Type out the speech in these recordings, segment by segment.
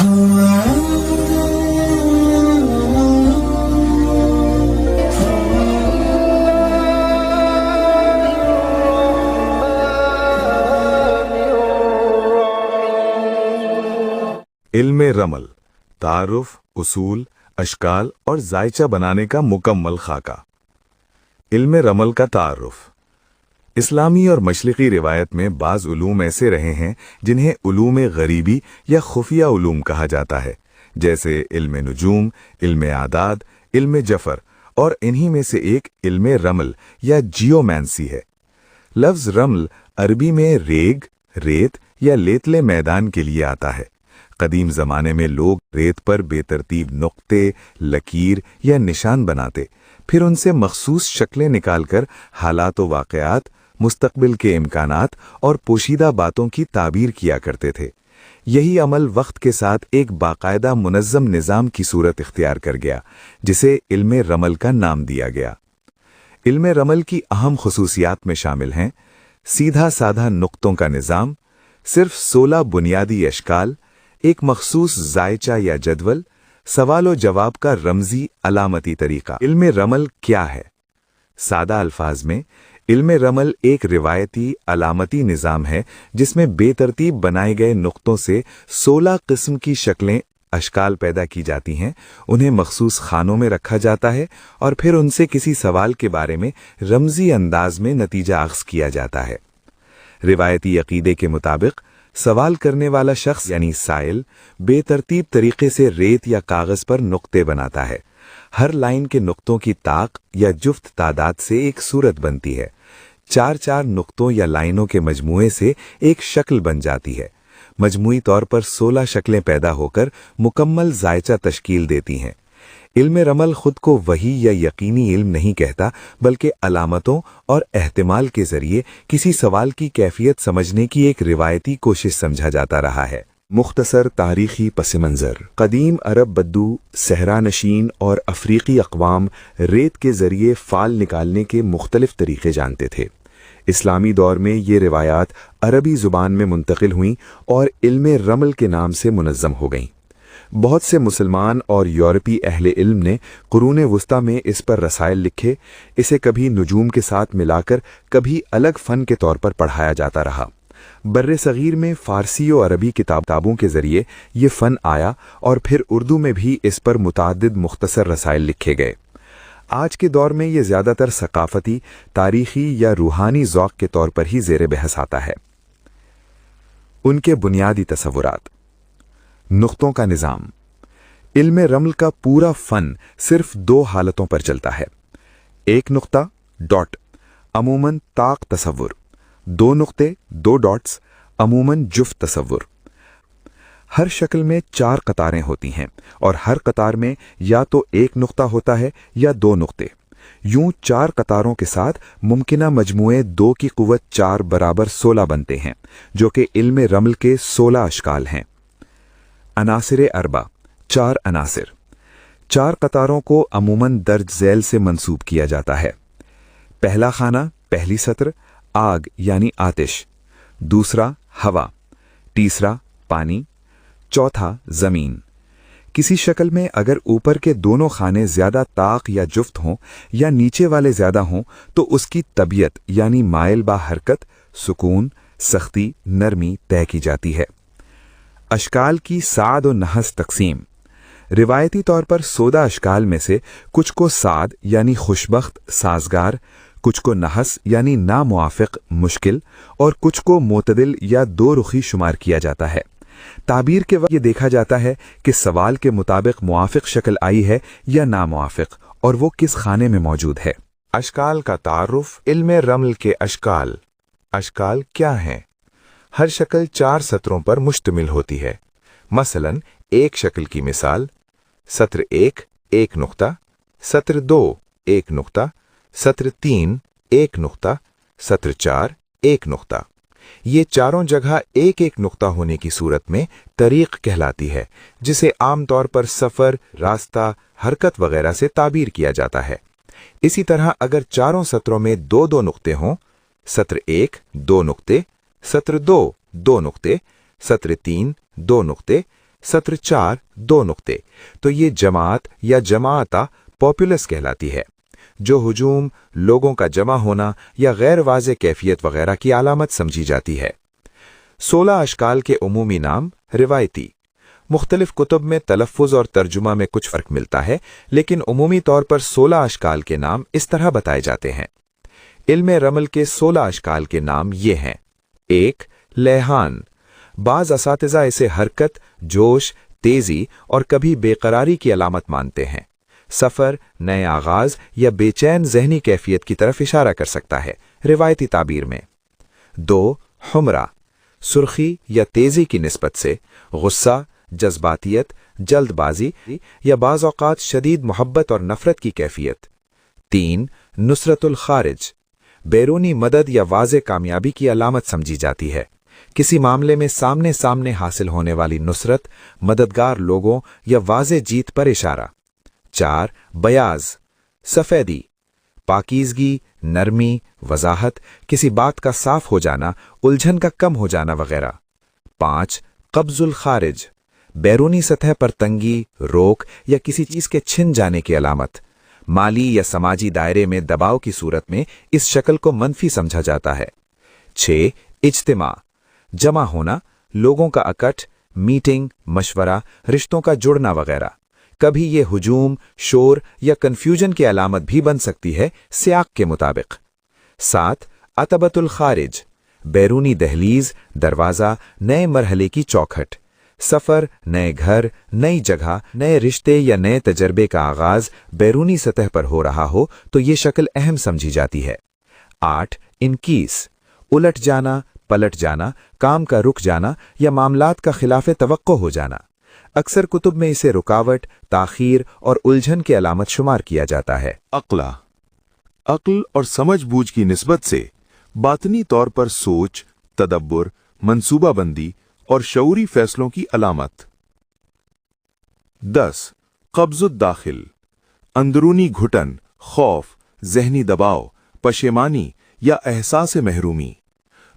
علم رمل، تعارف، اصول، اشکال اور ذائچہ بنانے کا مکمل خاکہ۔ علم رمل کا تعارف۔ اسلامی اور مشرقی روایت میں بعض علوم ایسے رہے ہیں جنہیں علوم غریبی یا خفیہ علوم کہا جاتا ہے، جیسے علم نجوم، علم اعداد، علم جفر، اور انہی میں سے ایک علم رمل یا جیومینسی ہے۔ لفظ رمل عربی میں ریگ، ریت یا لیتلے میدان کے لیے آتا ہے۔ قدیم زمانے میں لوگ ریت پر بے ترتیب نقطے، لکیر یا نشان بناتے، پھر ان سے مخصوص شکلیں نکال کر حالات و واقعات، مستقبل کے امکانات اور پوشیدہ باتوں کی تعبیر کیا کرتے تھے۔ یہی عمل وقت کے ساتھ ایک باقاعدہ منظم نظام کی صورت اختیار کر گیا، جسے علم رمل کا نام دیا گیا۔ علم رمل کی اہم خصوصیات میں شامل ہیں: سیدھا سادھا نقطوں کا نظام، صرف 16 بنیادی اشکال، ایک مخصوص ذائچہ یا جدول، سوال و جواب کا رمزی علامتی طریقہ۔ علم رمل کیا ہے؟ سادہ الفاظ میں، علم رمل ایک روایتی علامتی نظام ہے جس میں بے ترتیب بنائے گئے نقطوں سے 16 قسم کی شکلیں، اشکال پیدا کی جاتی ہیں، انہیں مخصوص خانوں میں رکھا جاتا ہے اور پھر ان سے کسی سوال کے بارے میں رمزی انداز میں نتیجہ اخذ کیا جاتا ہے۔ روایتی عقیدے کے مطابق سوال کرنے والا شخص یعنی سائل بے ترتیب طریقے سے ریت یا کاغذ پر نقطے بناتا ہے۔ ہر لائن کے نقطوں کی طاق یا جفت تعداد سے ایک صورت بنتی ہے۔ 4 نقطوں یا لائنوں کے مجموعے سے ایک شکل بن جاتی ہے۔ مجموعی طور پر 16 شکلیں پیدا ہو کر مکمل ذائچہ تشکیل دیتی ہیں۔ علم رمل خود کو وحی یا یقینی علم نہیں کہتا، بلکہ علامتوں اور احتمال کے ذریعے کسی سوال کی کیفیت سمجھنے کی ایک روایتی کوشش سمجھا جاتا رہا ہے۔ مختصر تاریخی پس منظر۔ قدیم عرب بدو، صحرا نشین اور افریقی اقوام ریت کے ذریعے فال نکالنے کے مختلف طریقے جانتے تھے۔ اسلامی دور میں یہ روایات عربی زبان میں منتقل ہوئیں اور علم رمل کے نام سے منظم ہو گئیں۔ بہت سے مسلمان اور یورپی اہل علم نے قرون وسطیٰ میں اس پر رسائل لکھے۔ اسے کبھی نجوم کے ساتھ ملا کر، کبھی الگ فن کے طور پر پڑھایا جاتا رہا۔ بر صغیر میں فارسی و عربی کتابوں کے ذریعے یہ فن آیا اور پھر اردو میں بھی اس پر متعدد مختصر رسائل لکھے گئے۔ آج کے دور میں یہ زیادہ تر ثقافتی، تاریخی یا روحانی ذوق کے طور پر ہی زیر بحث آتا ہے۔ ان کے بنیادی تصورات۔ نقطوں کا نظام۔ علم رمل کا پورا فن صرف 2 حالتوں پر چلتا ہے: ایک نقطہ، ڈاٹ، عموماً طاق تصور; 2 نقطے، 2 ڈاٹس، عموماً جفت تصور۔ ہر شکل میں 4 قطاریں ہوتی ہیں اور ہر قطار میں یا تو ایک نقطہ ہوتا ہے یا 2 نقطے۔ یوں 4 قطاروں کے ساتھ ممکنہ مجموعے 2 کی قوت 4 برابر 16 بنتے ہیں، جو کہ علم رمل کے 16 اشکال ہیں۔ عناصر اربع، 4 عناصر۔ 4 قطاروں کو عموماً درج ذیل سے منسوب کیا جاتا ہے: پہلا خانہ، پہلی سطر، آگ یعنی آتش; دوسرا، ہوا; تیسرا، پانی; چوتھا، زمین۔ کسی شکل میں اگر اوپر کے دونوں خانے زیادہ طاق یا جفت ہوں یا نیچے والے زیادہ ہوں تو اس کی طبیعت یعنی مائل با حرکت، سکون، سختی، نرمی طے کی جاتی ہے۔ اشکال کی سعد و نحس تقسیم۔ روایتی طور پر 14 اشکال میں سے کچھ کو سعد یعنی خوشبخت، سازگار، کچھ کو نحس یعنی ناموافق، مشکل، اور کچھ کو معتدل یا 2 رخی شمار کیا جاتا ہے۔ تعبیر کے وقت یہ دیکھا جاتا ہے کہ سوال کے مطابق موافق شکل آئی ہے یا ناموافق، اور وہ کس خانے میں موجود ہے۔ اشکال کا تعارف۔ علم رمل کے اشکال۔ اشکال کیا ہیں؟ ہر شکل 4 سطروں پر مشتمل ہوتی ہے۔ مثلا ایک شکل کی مثال: سطر 1 ایک نقطہ، سطر 2 ایک نقطہ، سطر 3 ایک نقطہ، سطر 4 ایک نقطہ۔ یہ چاروں جگہ ایک ایک نقطہ ہونے کی صورت میں طریق کہلاتی ہے، جسے عام طور پر سفر، راستہ، حرکت وغیرہ سے تعبیر کیا جاتا ہے۔ اسی طرح اگر چاروں سطروں میں 2 نقطے ہوں، سطر 1 2 نقطے، سطر 2 2 نقطے، سطر 3 2 نقطے، सत्र 4 2 नुक्ते, तो ये जमात या जमाता पॉपुलस कहलाती है, जो हुजूम, लोगों का जमा होना या गैर वाज़े कैफियत वगैरह की अलामत समझी जाती है। 16 अशकाल के उमूमी नाम रिवायती। मुख्तलिफ कुतुब में तलफ़्फ़ुज़ और तर्जुमा में कुछ फ़र्क मिलता है, लेकिन उमूमी तौर पर 16 अशकाल के नाम इस तरह बताए जाते हैं। इल्म रमल के 16 अशकाल के नाम ये हैं। 1 लहहान। बाज़ असातिज़ा इसे हरकत, जोश, तेज़ी और कभी बेकरारी की अलामत मानते हैं। सफ़र, नए आगाज़ या बेचैन ज़हनी कैफियत की तरफ इशारा कर सकता है रिवायती ताबीर में। 2 हुमरा। सुर्खी या तेज़ी की निस्बत से गुस्सा, जज्बातियत, जल्दबाजी या बाज़ औक़ात शदीद मोहब्बत और नफ़रत की कैफियत। 3 नुसरतुल खारिज। बैरूनी मदद या वाज़े कामयाबी की अलामत समझी जाती है। किसी मामले में सामने सामने हासिल होने वाली नुसरत, मददगार लोगों या वाज़े जीत पर इशारा। 4 बयाज़। सफ़ेदी, पाकीज़गी, नरमी, वज़ाहत, किसी बात का साफ हो जाना, उलझन का कम हो जाना वगैरह। 5 कब्ज़ुल खारिज। बैरूनी सतह पर तंगी, रोक या किसी चीज़ के छिन जाने की अलामत। माली या समाजी दायरे में दबाव की सूरत में इस शक्ल को मनफी समझा जाता है। 6 इज्तिमा। जमा होना, लोगों का इकट्ठ, मीटिंग, मशवरा, रिश्तों का जुड़ना वगैरह। कभी ये हुजूम, शोर या कन्फ्यूजन की अलामत भी बन सकती है सियाक के मुताबिक। 7 अतबतुल खारिज। बैरूनी दहलीज, दरवाज़ा, नए मरहले की चौखट। सफ़र, नए घर, नई जगह, नए रिश्ते या नए तजर्बे का आगाज़ बैरूनी सतह पर हो रहा हो तो ये शक्ल अहम समझी जाती है। 8 इनकीस। उलट जाना, पलट जाना, काम का रुक जाना या मामलात का खिलाफ तवक्को हो जाना। अक्सर कुतुब में इसे रुकावट, ताख़ीर और उलझन की अलामत शुमार किया जाता है। अक्ला। अक्ल और समझ-बूझ की निस्बत से बातनी तौर पर सोच, तदब्बुर, मंसूबाबंदी और शऊरी फैसलों की अलामत। 10 कब्ज़ुद दाखिल। अंदरूनी घुटन, खौफ, ज़हनी दबाव, पशेमानी या एहसास महरूमी।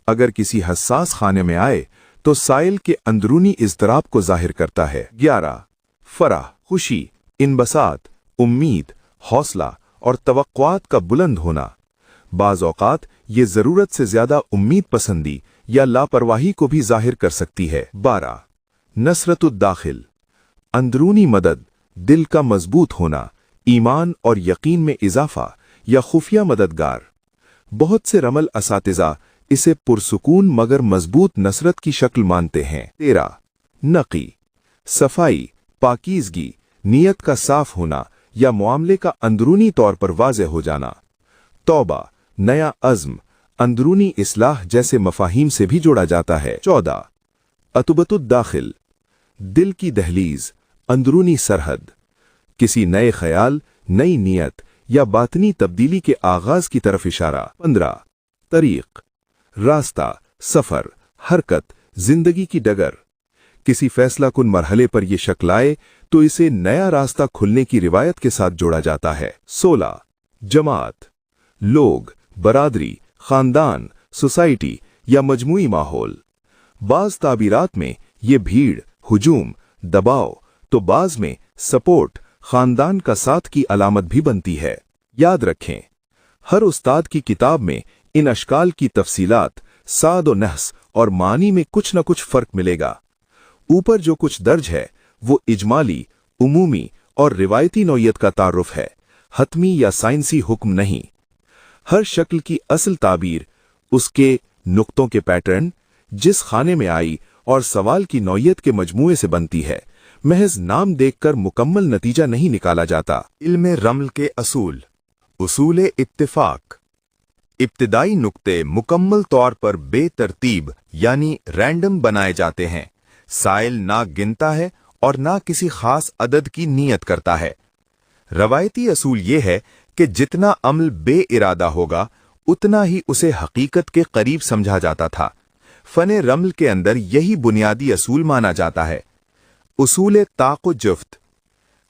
अगर किसी हसास खाने में आए तो साइल के अंदरूनी इज़्तिराब को जाहिर करता है। 11 फराह, खुशी, इनबसात, उम्मीद, हौसला और तवक्कुआत का बुलंद होना। बाज़ औक़ात ये ज़रूरत से ज़्यादा उम्मीद पसंदी या लापरवाही को भी जाहिर कर सकती है। 12 नसरतुद दाखिल। अंदरूनी मदद, दिल का मजबूत होना, ईमान और यकीन में इजाफा या खुफिया मददगार। बहुत से रमल असातिज़ा इसे पुरसुकून मगर मजबूत नसरत की शक्ल मानते हैं। 13 नकी। सफाई, पाकीज़गी, नीयत का साफ होना या मामले का अंदरूनी तौर पर वाज़े हो जाना। तौबा, नया अज़्म, अंदरूनी इस्लाह जैसे मफाहीम से भी जोड़ा जाता है। 14 अतुबतुद दाखिल। दिल की दहलीज, अंदरूनी सरहद, किसी नए ख्याल, नई नीयत या बातनी तब्दीली के आगाज की तरफ इशारा। 15 तरीक़, रास्ता, सफ़र, हरकत, जिंदगी की डगर। किसी फैसला कुन मरहले पर यह शक्ल आए तो इसे नया रास्ता खुलने की रिवायत के साथ जोड़ा जाता है। 16 जमात, लोग, बरादरी, खानदान, सोसाइटी या मजमूई माहौल। बाज़ ताबीरात में ये भीड़, हुजूम, दबाव, तो बाज़ में सपोर्ट, खानदान का साथ की अलामत भी बनती है। याद रखें, हर उस्ताद की किताब में इन अशकाल की तफसीलात, साद और नहस और मानी में कुछ न कुछ फ़र्क मिलेगा। ऊपर जो कुछ दर्ज है वो इजमाली, उमूमी और रिवायती नौयत का तारुफ है, हतमी या साइंसी हुक्म नहीं। हर शक्ल की असल ताबीर उसके नुक्तों के पैटर्न, जिस खाने में आई और सवाल की नौयत के मजमूए से बनती है। महज नाम देखकर मुकम्मल नतीजा नहीं निकाला जाता। इल्म रमल के असूल, उसूल इत्तिफाक। इब्तिदाई नुक्ते मुकम्मल तौर पर बेतरतीब यानी रैंडम बनाए जाते हैं। साइल ना गिनता है और ना किसी खास अदद की नीयत करता है। रवायती असूल ये है कि जितना अमल बे इरादा होगा उतना ही उसे हकीकत के करीब समझा जाता था। फने रमल के अंदर यही बुनियादी असूल माना जाता है। उसूल ताक़ व जुफ्त,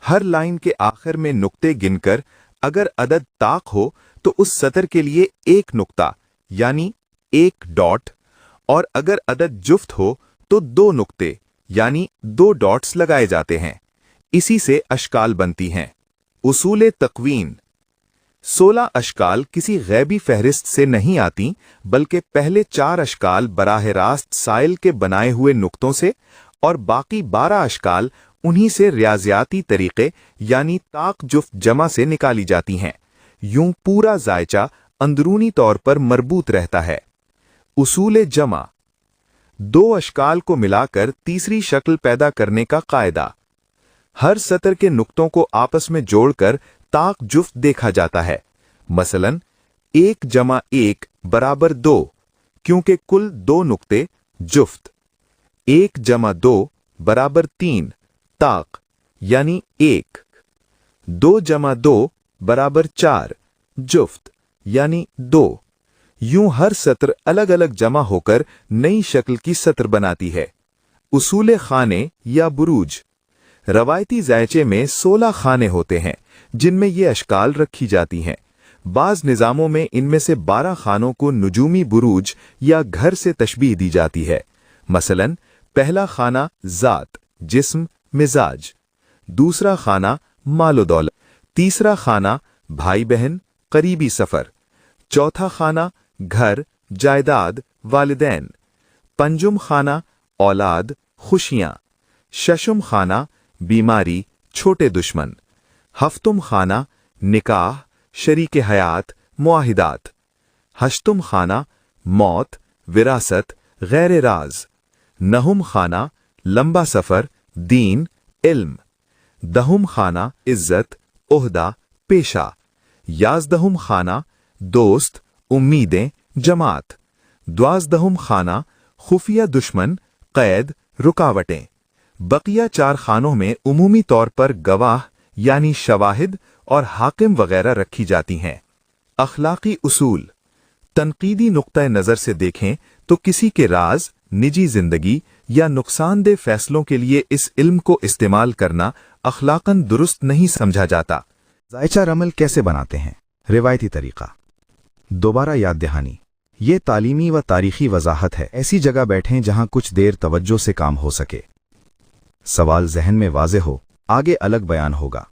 हर लाइन के आखिर में नुक्ते गिनकर अगर अदद ताक़ हो तो उस सतर के लिए एक नुक्ता यानी एक डॉट, और अगर अदद जुफ्त हो तो दो नुक्ते यानी 2 डॉट्स लगाए जाते हैं। इसी से अशकाल बनती हैं। उसूल तकवीन। 16 अशकाल किसी गैबी फहरिस्त से नहीं आती, बल्कि पहले 4 अशकाल बराह रास्त साइल के बनाए हुए नुक्तों से और बाकी 12 अशकाल उन्हीं से रियाजियाती तरीके यानी ताक जुफ्त जमा से निकाली जाती हैं। यूं पूरा जायचा अंदरूनी तौर पर मरबूत रहता है। उसूल जमा। 2 अशकाल को मिलाकर तीसरी शक्ल पैदा करने का कायदा। हर सतर के नुक्तों को आपस में जोड़कर ताक जुफ्त देखा जाता है। मसलन 1 जमा 1 बराबर 2, क्योंकि कुल 2 नुक्ते जुफ्त। 1 जमा 2 बराबर 3, ताक यानी 1। 2 जमा 2 बराबर 4, जुफ्त यानी 2। यूं हर सत्र अलग अलग जमा होकर नई शक्ल की सत्र बनाती है। उसूल खाने या बुरूज। रवायती ज़ायचे में 16 खाने होते हैं जिनमें ये अशकाल रखी जाती हैं। बाज़ निज़ामों में इनमें से 12 खानों को नुजूमी बुरूज या घर से तशबीह दी जाती है। मसलन पहला खाना ज़ात, जिस्म, मिजाज। दूसरा खाना मालो दौलत। तीसरा खाना भाई बहन, करीबी सफ़र। चौथा खाना घर, जायदाद, वालिदैन। पंजुम खाना औलाद, खुशियाँ। शशुम खाना बीमारी, छोटे दुश्मन। हफ्तुम खाना निकाह, शरीक हयात, मुआहिदात। हश्तुम खाना मौत, विरासत, गैर राज। नहुम खाना लंबा सफ़र, दीन, इल्म। दहुम खाना इज्जत, ओहदा, पेशा। याजदहुम खाना दोस्त, उम्मीदें, जमात। द्वाजदहुम खाना खुफिया दुश्मन, कैद, रुकावटें। बकिया 4 खानों में उमूमी तौर पर गवाह यानी शवाहिद और हाकिम वगैरह रखी जाती हैं। अखलाकी उसूल। तनकीदी नुक्ता नज़र से देखें तो किसी के राज, निजी जिंदगी या नुकसानदेह फैसलों के लिए इस इल्म को इस्तेमाल करना अखलाकन दुरुस्त नहीं समझा जाता। जायचा रमल कैसे बनाते हैं? रिवायती तरीका। दोबारा याद दहानी। ये तालीमी व तारीखी वजाहत है। ऐसी जगह बैठें जहां कुछ देर तवज्जो से काम हो सके, सवाल जहन में वाज़े हो, आगे अलग बयान होगा।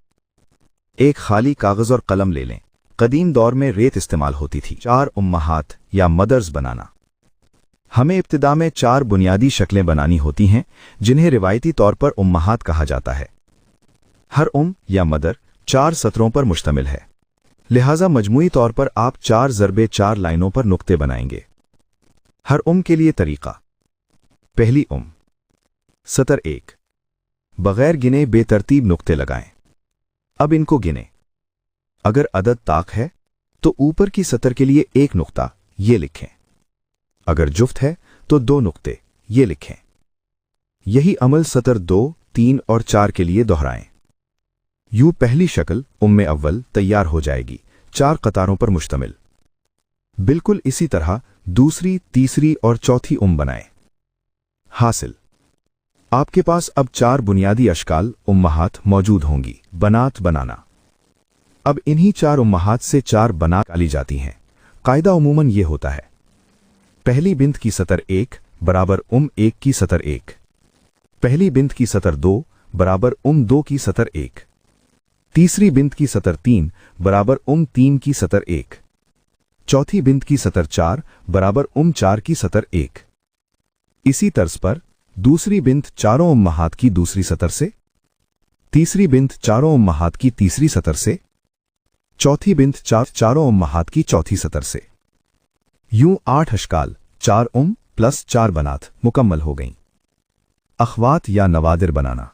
एक खाली कागज और कलम ले लें। कदीम दौर में रेत इस्तेमाल होती थी। 4 उम्महात या मदर्स बनाना। हमें इब्तिदा में 4 बुनियादी शक्लें बनानी होती हैं जिन्हें रिवायती तौर पर उम्महात कहा जाता है। हर या मदर 4 सतरों पर मुश्तमिल है, लिहाजा मजमूई तौर पर आप 4 ज़रबे 4 लाइनों पर नुक्ते बनाएंगे। हर के लिए तरीका। पहली सतर 1। बगैर गिने बेतरतीब नुक्ते लगाएं। अब इनको गिने। अगर अदद ताक है तो ऊपर की सतर के लिए 1 नुक्ता ये लिखें। अगर जुफ्त है तो 2 नुक्ते ये लिखें। यही अमल सतर 2, 3 और 4 के लिए दोहराएं। यूं पहली शक्ल उम्मे अव्वल तैयार हो जाएगी, 4 कतारों पर मुश्तमिल। बिल्कुल इसी तरह दूसरी, तीसरी और चौथी बनाएं। हासिल, आपके पास अब 4 बुनियादी अशकाल उम्महात मौजूद होंगी। बनात बनाना। अब इन्हीं 4 उम्महात से 4 बनात निकाली जाती हैं। कायदा उमूमन ये होता है: पहली बिंत की सतर 1 बराबर 1 की सतर 1। पहली बिंत की सतर 2 बराबर 2 की सतर 1। तीसरी बिंत की सतर 3 बराबर 3 की सतर 1। चौथी बिंत की सतर 4 बराबर 4 की सतर 1। इसी तर्ज पर दूसरी बिंत 4 उम्महात की दूसरी सतर से, तीसरी बिंत 4 उम्महात की तीसरी सतर से, चौथी बिंत 4 उम्महात की चौथी सतर से। यूं 8 अशकाल 4 प्लस 4 बनात मुकम्मल हो गईं। अखवात या नवादिर बनाना।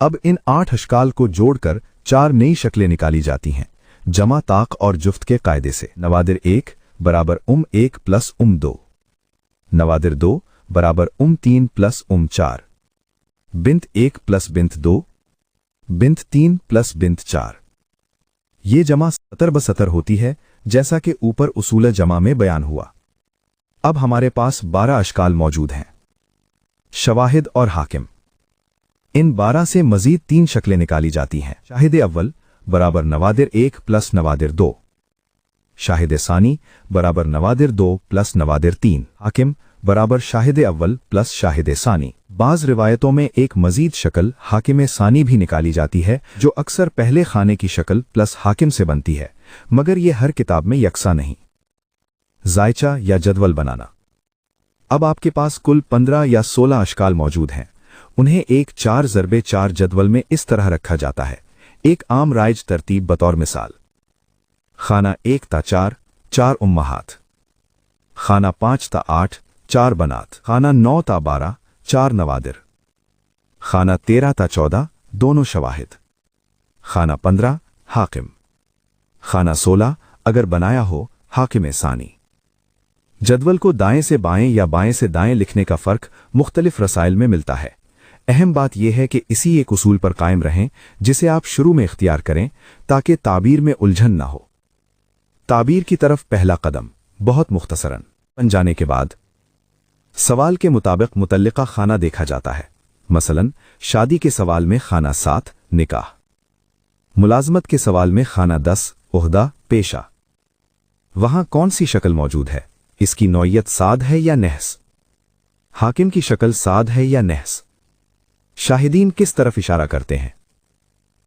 अब इन 8 अशकाल को जोड़कर 4 नई शक्लें निकाली जाती हैं, जमा ताक और जुफ्त के कायदे से। नवादिर 1 बराबर 1 प्लस 2। नवादिर 2 बराबर 3 प्लस 4। बिंत 1 प्लस बिंत 2। बिंत 3 प्लस बिंत 4। ये जमा सतर ब सतर होती है, जैसा कि ऊपर उसूल जमा में बयान हुआ। अब हमारे पास 12 अशकाल मौजूद हैं। शवाहिद और हाकिम। इन 12 से मजीद 3 शक्लें निकाली जाती हैं। शाहिद अव्वल बराबर नवादिर 1 प्लस नवादिर 2। शाहिद सानी बराबर नवादिर 2 प्लस नवादिर 3। हाकिम बराबर शाहिद अव्वल प्लस शाहिद सानी। बाज़ रिवायतों में एक मजीद शक्ल हाकिम सानी भी निकाली जाती है जो अक्सर पहले खाने की शक्ल प्लस हाकिम से बनती है, मगर यह हर किताब में यकसा नहीं। जायचा या जदवल बनाना। अब आपके पास कुल 15 या 16 अशकाल मौजूद हैं। उन्हें एक 4x4 जदवल में इस तरह रखा जाता है। एक आम राइज तरतीब बतौर मिसाल: खाना 1 ता 4, 4 उम्महात; खाना 5 ता 8, 4 बनात; खाना 9 ता 12, 4 नवादिर; खाना 13 ता 14, दोनों शवाहिद; खाना 15 हाकिम; खाना 16 अगर बनाया हो हाकिम सानी। जदवल को दाएं से बाएं या बाएं से दाएं लिखने का फर्क मुख्तलिफ रसाइल में मिलता है। अहम बात यह है कि इसी एक उसूल पर कायम रहें जिसे आप शुरू में इख्तियार करें ताकि ताबीर में उलझन ना हो। ताबीर की तरफ पहला कदम बहुत मुख्तसरन बन जाने के बाद सवाल के मुताबिक मुतल्लिका खाना देखा जाता है। मसलन शादी के सवाल में खाना 7 निकाह, मुलाजमत के सवाल में खाना 10 ओहदा पेशा। वहां कौन सी शक्ल मौजूद है? इसकी नौयत साद है या नहस? हाकिम की शक्ल साद है या नहस? शाहिदीन किस तरफ इशारा करते हैं?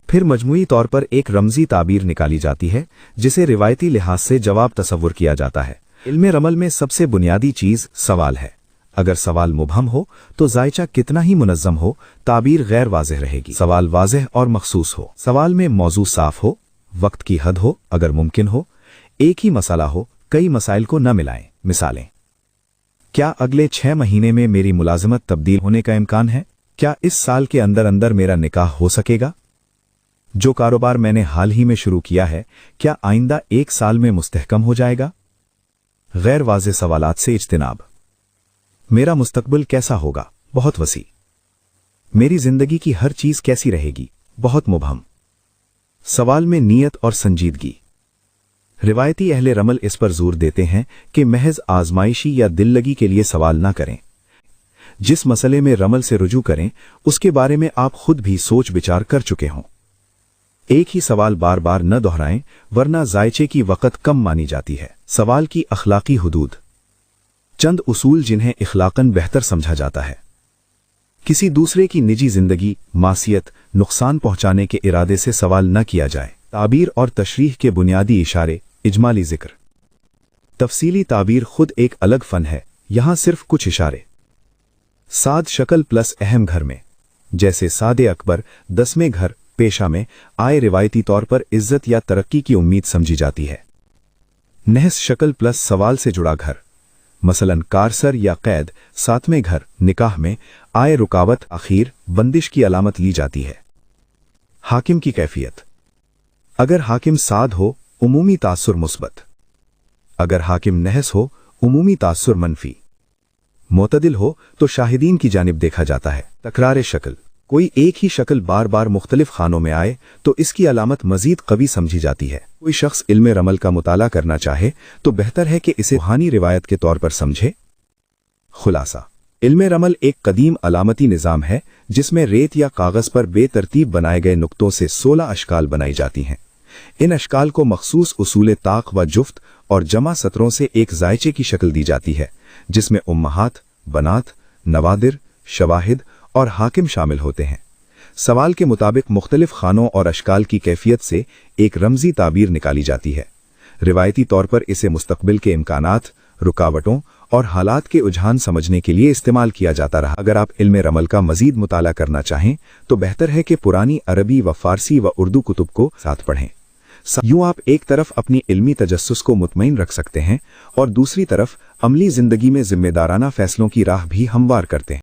फिर मजमूई तौर पर एक रमजी ताबीर निकाली जाती है जिसे रिवायती लिहाज से जवाब तसव्वुर किया जाता है। इल्मे रमल में सबसे बुनियादी चीज सवाल है। अगर सवाल मुबहम हो तो जायचा कितना ही मुनज़्ज़म हो, ताबीर गैर वाज़ेह रहेगी। सवाल वाज़ेह और मखसूस हो, सवाल में मौजू साफ हो, वक्त की हद हो अगर मुमकिन हो, एक ही मसाला हो, कई मसाइल को न मिलाएं। मिसालें: क्या अगले 6 महीने में मेरी मुलाजमत तब्दील होने का इम्कान है? क्या इस साल के अंदर अंदर मेरा निकाह हो सकेगा? जो कारोबार मैंने हाल ही में शुरू किया है क्या आइंदा 1 साल में मुस्तहकम हो जाएगा? गैर वाज़ेह सवालात से इज्तिनाब। मेरा मुस्तकबिल कैसा होगा? बहुत वसी। मेरी जिंदगी की हर चीज कैसी रहेगी? बहुत मुबहम। सवाल में नीयत और संजीदगी। रिवायती अहले रमल इस पर जोर देते हैं कि महज आजमाइशी या दिल लगी के लिए सवाल ना करें। जिस मसले में रमल से रुजू करें उसके बारे में आप खुद भी सोच विचार कर चुके हों। एक ही सवाल बार बार न दोहराएं वरना जायचे की वक़्त कम मानी जाती है। सवाल की अखलाकी हुदूद। चंद उसूल जिन्हें इखलाकन बेहतर समझा जाता है। किसी दूसरे की निजी जिंदगी, मासियत, नुकसान पहुंचाने के इरादे से सवाल न किया जाए। ताबीर और तशरीह के बुनियादी इशारे, इजमाली जिक्र। तफसीली ताबीर खुद एक अलग फन है, यहां सिर्फ कुछ इशारे। साद शक्ल प्लस अहम घर में, जैसे सादे अकबर 10वें घर पेशा में आए रिवायती तौर पर इज्जत या तरक्की की उम्मीद समझी जाती है। नहस शक्ल प्लस सवाल से जुड़ा घर, मसलन कारसर या कैद 7वें घर निकाह में आए रुकावत आखिर बंदिश की अलामत ली जाती है। हाकिम की कैफियत। अगर हाकिम साद हो उमूमी तासुर मुस्बत, अगर हाकिम नहस हो उमूमी तासुर मनफी। मोतदिल हो तो शाहिदीन की जानिब देखा जाता है। तकरार शक्ल। कोई एक ही शक्ल बार बार मुख्तलिफ खानों में आए तो इसकी अलामत मजीद कवी समझी जाती है। कोई शख्स इल्मे रमल का मुताला करना चाहे तो बेहतर है कि इसे रूहानी रिवायत के तौर पर समझे। खुलासा। इल्मे रमल एक कदीम अलामती निज़ाम है जिसमें रेत या कागज पर बेतरतीब बनाए गए नुक्तों से 16 अशकाल बनाई जाती हैं। इन अशकाल को मखसूस उसूल ताक व जुफ्त और जमा सतरों से एक जायचे की शक्ल दी जाती है जिसमें उम्महात, बनात, नवादिर, शवाहिद और हाकिम शामिल होते हैं। सवाल के मुताबिक मुख्तलिफ खानों और अशकाल की कैफियत से एक रमजी ताबीर निकाली जाती है। रिवायती तौर पर इसे मुस्तकबिल के इम्कानात, रुकावटों और हालात के उजहान समझने के लिए इस्तेमाल किया जाता रहा। अगर आप इल्मे रमल का मजीद मुताला करना चाहें तो बेहतर है कि पुरानी अरबी व फारसी व उर्दू कुतुब को साथ पढ़ें। यूं आप एक तरफ अपनी इल्मी तजस्सुस को मुतमईन रख सकते हैं और दूसरी तरफ अमली जिंदगी में जिम्मेदाराना फैसलों की राह भी हमवार करते हैं।